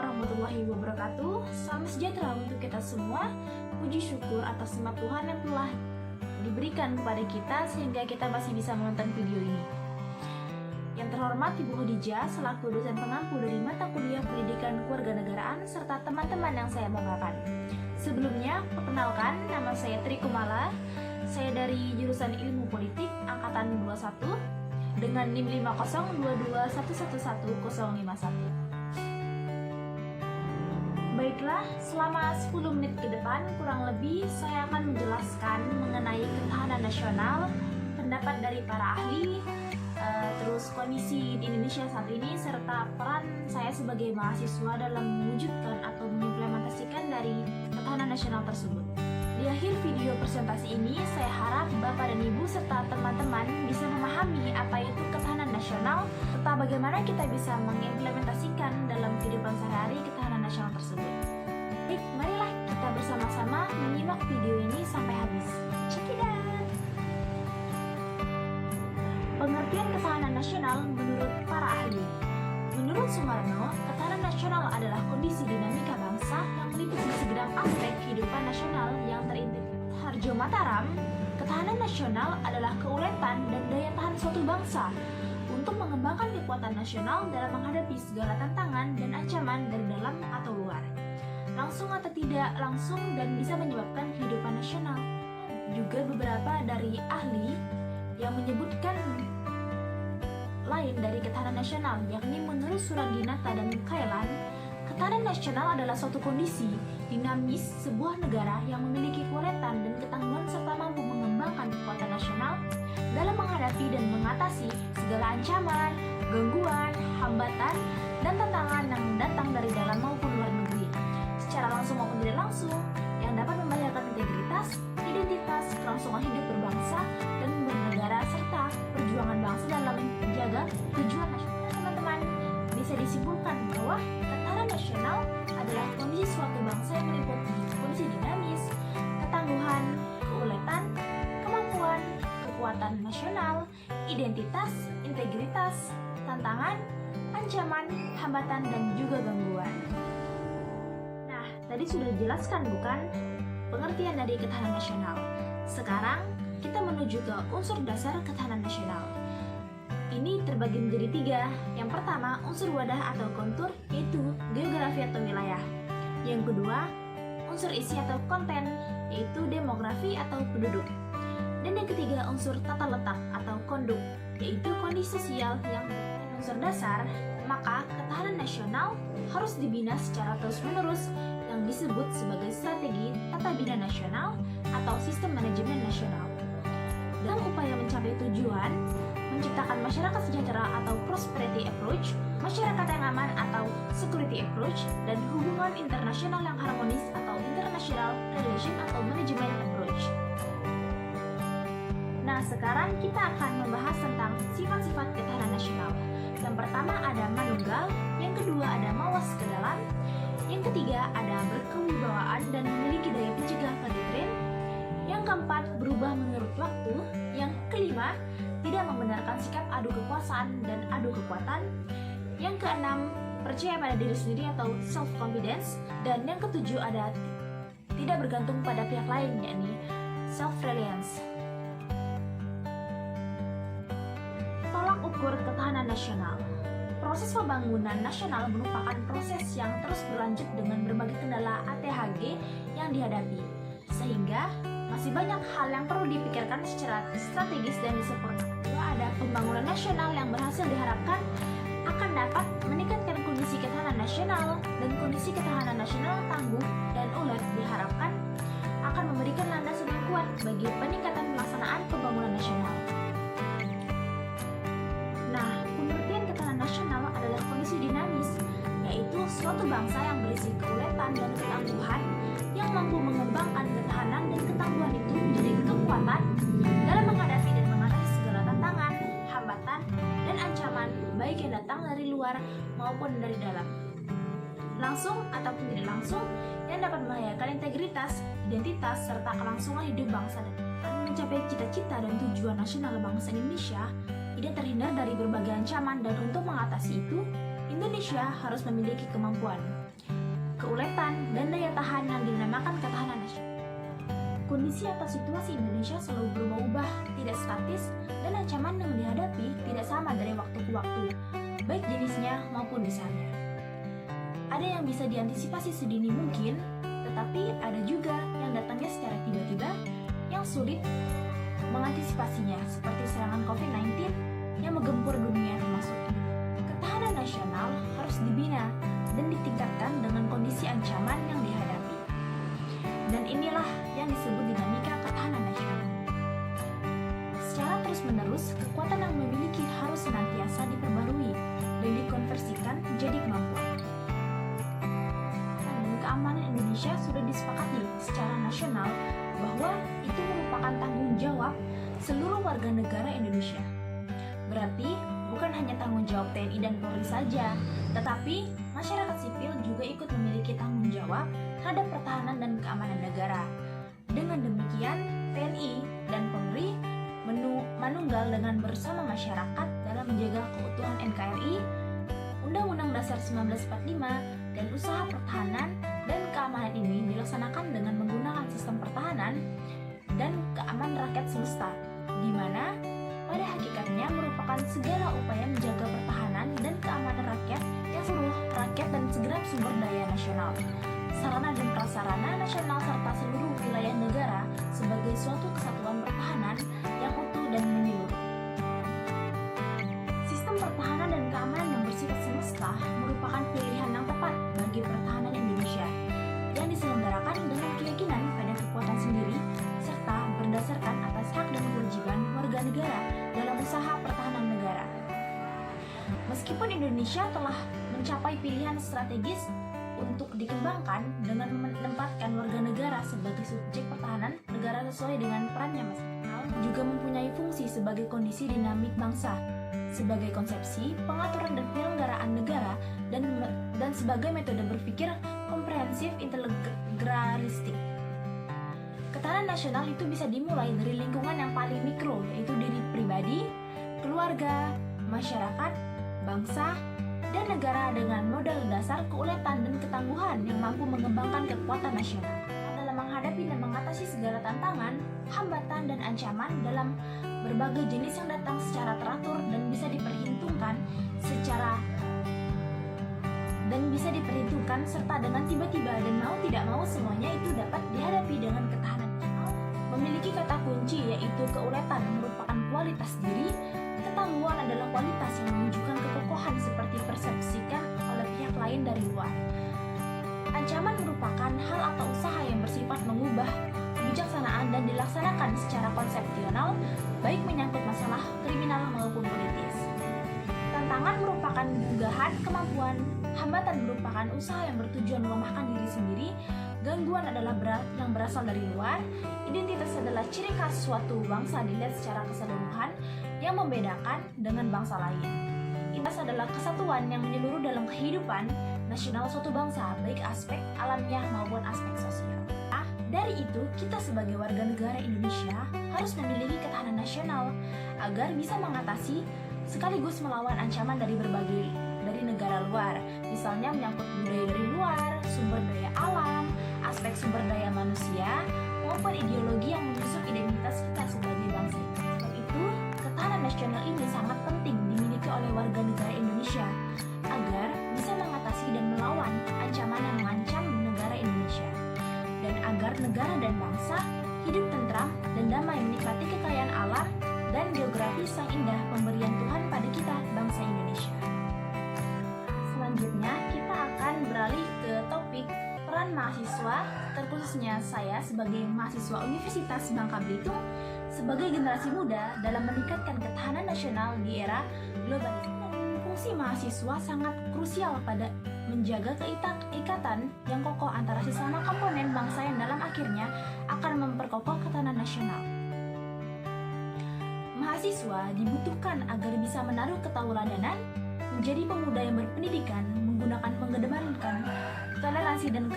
warahmatullahi wabarakatuh. Salam sejahtera untuk kita semua. Puji syukur atas nikmat Tuhan yang telah diberikan kepada kita sehingga kita masih bisa menonton video ini. Yang terhormat Ibu Khadijah selaku dosen pengampu dari mata kuliah Pendidikan Kewarganegaraan serta teman-teman yang saya banggakan. Sebelumnya, perkenalkan, nama saya Tri Kumala. Saya dari jurusan Ilmu Politik angkatan 21 dengan NIM 50221111051. Baiklah, selama 10 menit ke depan kurang lebih saya akan menjelaskan mengenai ketahanan nasional, pendapat dari para ahli, terus kondisi di Indonesia saat ini, serta peran saya sebagai mahasiswa dalam mewujudkan atau mengimplementasikan dari ketahanan nasional tersebut. Di akhir video presentasi ini, saya harap Bapak dan Ibu serta teman-teman bisa memahami apa itu ketahanan nasional, serta bagaimana kita bisa mengimplementasikan dalam kehidupan sehari-hari ketahanan nasional tersebut. Baik, marilah kita bersama-sama menyimak video ini sampai habis. Check it out! Pengertian ketahanan nasional menurut para ahli. Menurut Sumarno, ketahanan nasional adalah kondisi dinamika bangsa yang meliputi segenap aspek kehidupan nasional yang terintegrasi. Harjo Mataram, ketahanan nasional adalah keuletan dan daya tahan suatu bangsa untuk mengembangkan kekuatan nasional dalam menghadapi segala tantangan dan ancaman dari dalam atau luar, langsung atau tidak langsung, dan bisa menyebabkan kehidupan nasional. Juga beberapa dari ahli yang menyebutkan lain dari ketahanan nasional, yakni menurut Suraginata dan Kailan, ketahanan nasional adalah suatu kondisi dinamis sebuah negara yang memiliki keuletan dan ketangguhan serta mampu mengembangkan kekuatan nasional dalam menghadapi dan mengatasi segala ancaman, gangguan, hambatan, dan tantangan yang datang dari dalam maupun luar negeri, secara langsung maupun tidak langsung, yang dapat membahayakan integritas, identitas, kelangsungan hidup berbangsa dan bernegara, serta perjuangan bangsa dalam menjaga tujuan nasional. Teman-teman, bisa disimpulkan bahwa ketahanan nasional adalah kondisi suatu bangsa yang meliputi kondisi dinamis, ketangguhan, keuletan, kemampuan, kekuatan nasional, identitas, integritas, tantangan, ancaman, hambatan, dan juga gangguan. Nah, tadi sudah dijelaskan bukan pengertian dari ketahanan nasional. Sekarang kita menuju ke unsur dasar ketahanan nasional. Ini terbagi menjadi 3. Yang pertama, unsur wadah atau kontur, yaitu geografi atau wilayah. Yang kedua, unsur isi atau konten, yaitu demografi atau penduduk. Dan yang ketiga, unsur tata letak atau konduk, yaitu kondisi sosial yang unsur dasar. Maka ketahanan nasional harus dibina secara terus-menerus yang disebut sebagai strategi tata bina nasional atau sistem manajemen nasional. Dalam upaya mencapai tujuan, menciptakan masyarakat sejahtera atau prosperity approach, masyarakat yang aman atau security approach, dan hubungan internasional yang harmonis atau international relation atau management approach. Nah, sekarang kita akan membahas tentang sifat-sifat ketahanan nasional. Yang pertama ada manunggal, yang kedua ada mawas ke dalam, yang ketiga ada berkewibawaan dan memiliki daya pencegah pada tren, yang keempat berubah menurut waktu, yang kelima tidak membenarkan sikap adu kekuasaan dan adu kekuatan, yang keenam percaya pada diri sendiri atau self confidence, dan yang ketujuh ada tidak bergantung pada pihak lain, yakni self reliance. Tolak ukur ketahanan nasional. Proses pembangunan nasional merupakan proses yang terus berlanjut dengan berbagai kendala ATHG yang dihadapi, sehingga masih banyak hal yang perlu dipikirkan secara strategis dan disempurnakan. Ada pembangunan nasional yang berhasil diharapkan akan dapat meningkatkan kondisi ketahanan nasional, dan kondisi ketahanan nasional tangguh dan ulet diharapkan akan memberikan landasan yang kuat bagi peningkatan pelaksanaan pembangunan nasional. Nah, pengertian ketahanan nasional adalah kondisi dinamis, yaitu suatu bangsa yang berisi keuletan dan ketangguhan yang mampu mengembangkan ketahanan dan ketangguhan itu menjadi kekuatan dalam menghadapi dan mengatasi segala tantangan, hambatan, dan ancaman baik yang datang dari luar maupun dari dalam, langsung ataupun tidak langsung, yang dapat membahayakan integritas, identitas, serta kelangsungan hidup bangsa dan mencapai cita-cita dan tujuan nasional bangsa Indonesia tidak terhindar dari berbagai ancaman, dan untuk mengatasi itu, Indonesia harus memiliki kemampuan. keuletan, dan daya tahan yang dinamakan ketahanan nasional. Kondisi atau situasi Indonesia selalu berubah-ubah, tidak statis, dan ancaman yang dihadapi tidak sama dari waktu ke waktu, baik jenisnya maupun besarnya. Ada yang bisa diantisipasi sedini mungkin, tetapi ada juga yang datangnya secara tiba-tiba yang sulit mengantisipasinya, seperti serangan COVID-19 yang menggempur dunia termasuk Indonesia. Ketahanan nasional harus dibina dan ditingkatkan dengan kondisi ancaman yang dihadapi. Dan inilah yang disebut dinamika ketahanan nasional. Secara terus-menerus, kekuatan yang memiliki harus senantiasa diperbarui dan dikonversikan menjadi kemampuan. Dan keamanan Indonesia sudah disepakati secara nasional bahwa itu merupakan tanggung jawab seluruh warga negara Indonesia. Berarti bukan hanya tanggung jawab TNI dan Polri saja, tetapi masyarakat sipil juga ikut memiliki tanggung jawab terhadap pertahanan dan keamanan negara. Dengan demikian, TNI dan Polri manunggal dengan bersama masyarakat dalam menjaga keutuhan NKRI, Undang-Undang Dasar 1945, dan usaha pertahanan dan keamanan ini dilaksanakan dengan menggunakan sistem pertahanan dan keamanan rakyat semesta, di mana pada hakikatnya merupakan segala upaya menjaga pertahanan dan keamanan rakyat yang seluruh rakyat dan segenap sumber daya nasional, sarana dan prasarana nasional serta seluruh wilayah negara sebagai suatu kesatuan pertahanan yang utuh dan menyeluruh. Sistem pertahanan dan keamanan yang bersifat semesta merupakan pilihan yang tepat bagi pertahanan Indonesia yang diselenggarakan dengan keyakinan pada kekuatan sendiri serta berdasarkan atas hak dan kewajiban warga negara dalam usaha pertahanan negara. Meskipun Indonesia telah mencapai pilihan strategis untuk dikembangkan dengan menempatkan warga negara sebagai subjek pertahanan negara sesuai dengan perannya masing-masing, juga mempunyai fungsi sebagai kondisi dinamik bangsa, sebagai konsepsi, pengaturan dan penyelenggaraan negara, dan sebagai metode berpikir komprehensif integralistik. Ketahanan nasional itu bisa dimulai dari lingkungan yang paling mikro, yaitu diri pribadi, keluarga, masyarakat, bangsa, dan negara dengan modal dasar keuletan dan ketangguhan yang mampu mengembangkan kekuatan nasional dalam menghadapi dan mengatasi segala tantangan, hambatan, dan ancaman dalam berbagai jenis yang datang secara teratur dan bisa diperhitungkan serta dengan tiba-tiba, dan mau tidak mau semuanya itu dapat dihadapi dengan ketahanan nasional. Memiliki kata kunci yaitu keuletan merupakan kualitas diri, ketangguhan adalah kualitas yang menunjukkan kekokohan seperti persepsikan oleh pihak lain dari luar. Ancaman merupakan hal atau usaha yang bersifat mengubah kebijaksanaan dan dilaksanakan secara konsepsional, baik menyangkut masalah kriminal maupun politis. Tantangan merupakan unggahan kemampuan, hambatan merupakan usaha yang bertujuan melemahkan diri sendiri, gangguan adalah yang berasal dari luar, identitas adalah ciri khas suatu bangsa dilihat secara keseluruhan yang membedakan dengan bangsa lain. Identitas adalah kesatuan yang menyeluruh dalam kehidupan nasional suatu bangsa, baik aspek alamiah maupun aspek sosial. Dari itu, kita sebagai warga negara Indonesia harus memiliki ketahanan nasional agar bisa mengatasi sekaligus melawan ancaman dari negara luar, misalnya menyangkut budaya dari luar, sumber daya alam, aspek sumber daya manusia, maupun ideologi yang menusuk identitas kita sebagai bangsa. Sebab itu, ketahanan nasional ini sangat penting dimiliki oleh warga negara Indonesia agar bisa mengatasi dan melawan ancaman yang mengancam negara Indonesia, dan agar negara dan bangsa hidup tentram dan damai menikmati kekayaan alam dan geografis yang indah pemberian Tuhan pada kita, bangsa Indonesia. Selanjutnya, kita akan beralih ke topik peran mahasiswa, terkhususnya saya sebagai mahasiswa Universitas Bangka Belitung sebagai generasi muda dalam meningkatkan ketahanan nasional di era globalisasi. Fungsi mahasiswa sangat krusial pada menjaga ikatan yang kokoh antara sesama komponen bangsa yang dalam akhirnya akan memperkokoh ketahanan nasional. Mahasiswa dibutuhkan agar bisa menaruh ketauladanan, menjadi pemuda yang berpendidikan, mengedepankan toleransi dan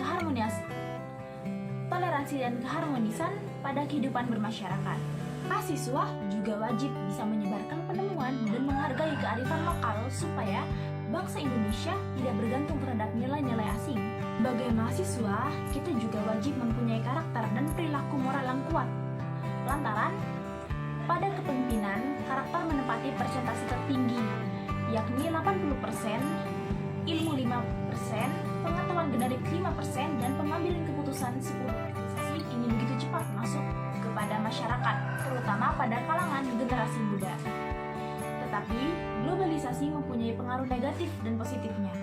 keharmonisan pada kehidupan bermasyarakat. Mahasiswa juga wajib bisa menyebarkan penemuan dan menghargai kearifan lokal supaya bangsa Indonesia tidak bergantung terhadap nilai-nilai asing. Sebagai mahasiswa, kita juga wajib mempunyai karakter dan perilaku moral yang kuat. Lantaran, pada kepemimpinan, karakter menempati persentase tertinggi, yakni 80%, ilmu 5%, pengetahuan generik 5%, dan pengambilan keputusan 10%. Globalisasi ini begitu cepat masuk kepada masyarakat, terutama pada kalangan generasi muda. Tetapi, globalisasi mempunyai pengaruh negatif dan positifnya.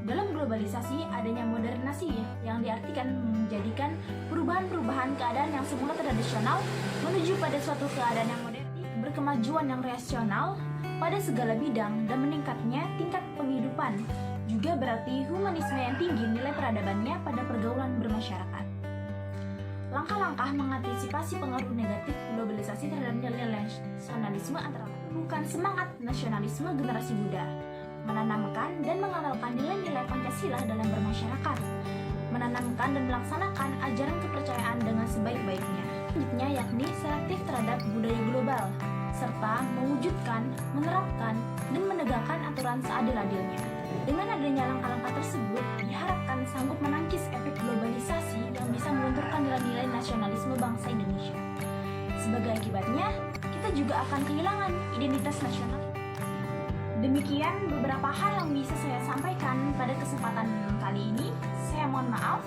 Dalam globalisasi, adanya modernisasi yang diartikan menjadikan perubahan-perubahan keadaan yang semula tradisional menuju pada suatu keadaan yang modern, berkemajuan yang rasional pada segala bidang dan meningkatnya tingkat penghidupan. Juga berarti humanisme yang tinggi nilai peradabannya pada pergaulan bermasyarakat. Langkah-langkah mengantisipasi pengaruh negatif globalisasi terhadap nilai nasionalisme antara lain bukan semangat nasionalisme generasi muda, menanamkan dan mengamalkan nilai-nilai Pancasila dalam bermasyarakat, menanamkan dan melaksanakan ajaran kepercayaan dengan sebaik-baiknya. Selanjutnya yakni selektif terhadap budaya global, serta mewujudkan, menerapkan, dan menegakkan aturan seadil-adilnya. Dengan adanya langkah-langkah tersebut, diharapkan sanggup menangkis efek globalisasi yang bisa melunturkan nilai-nilai nasionalisme bangsa Indonesia. Sebagai akibatnya, kita juga akan kehilangan identitas nasional. Demikian beberapa hal yang bisa saya sampaikan pada kesempatan kali ini. Saya mohon maaf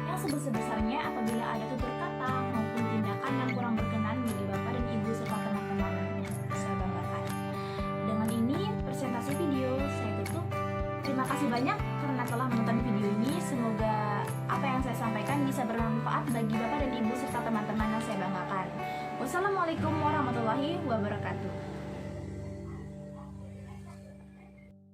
yang sebesar-besarnya apabila ada tutur kata maupun tindakan yang kurang berkenan bagi Bapak dan Ibu serta teman-teman yang saya banggakan. Dengan ini, presentasi video saya tutup. Terima kasih banyak karena telah menonton video ini. Semoga apa yang saya sampaikan bisa bermanfaat bagi Bapak dan Ibu serta teman-teman yang saya banggakan. Wassalamualaikum warahmatullahi wabarakatuh.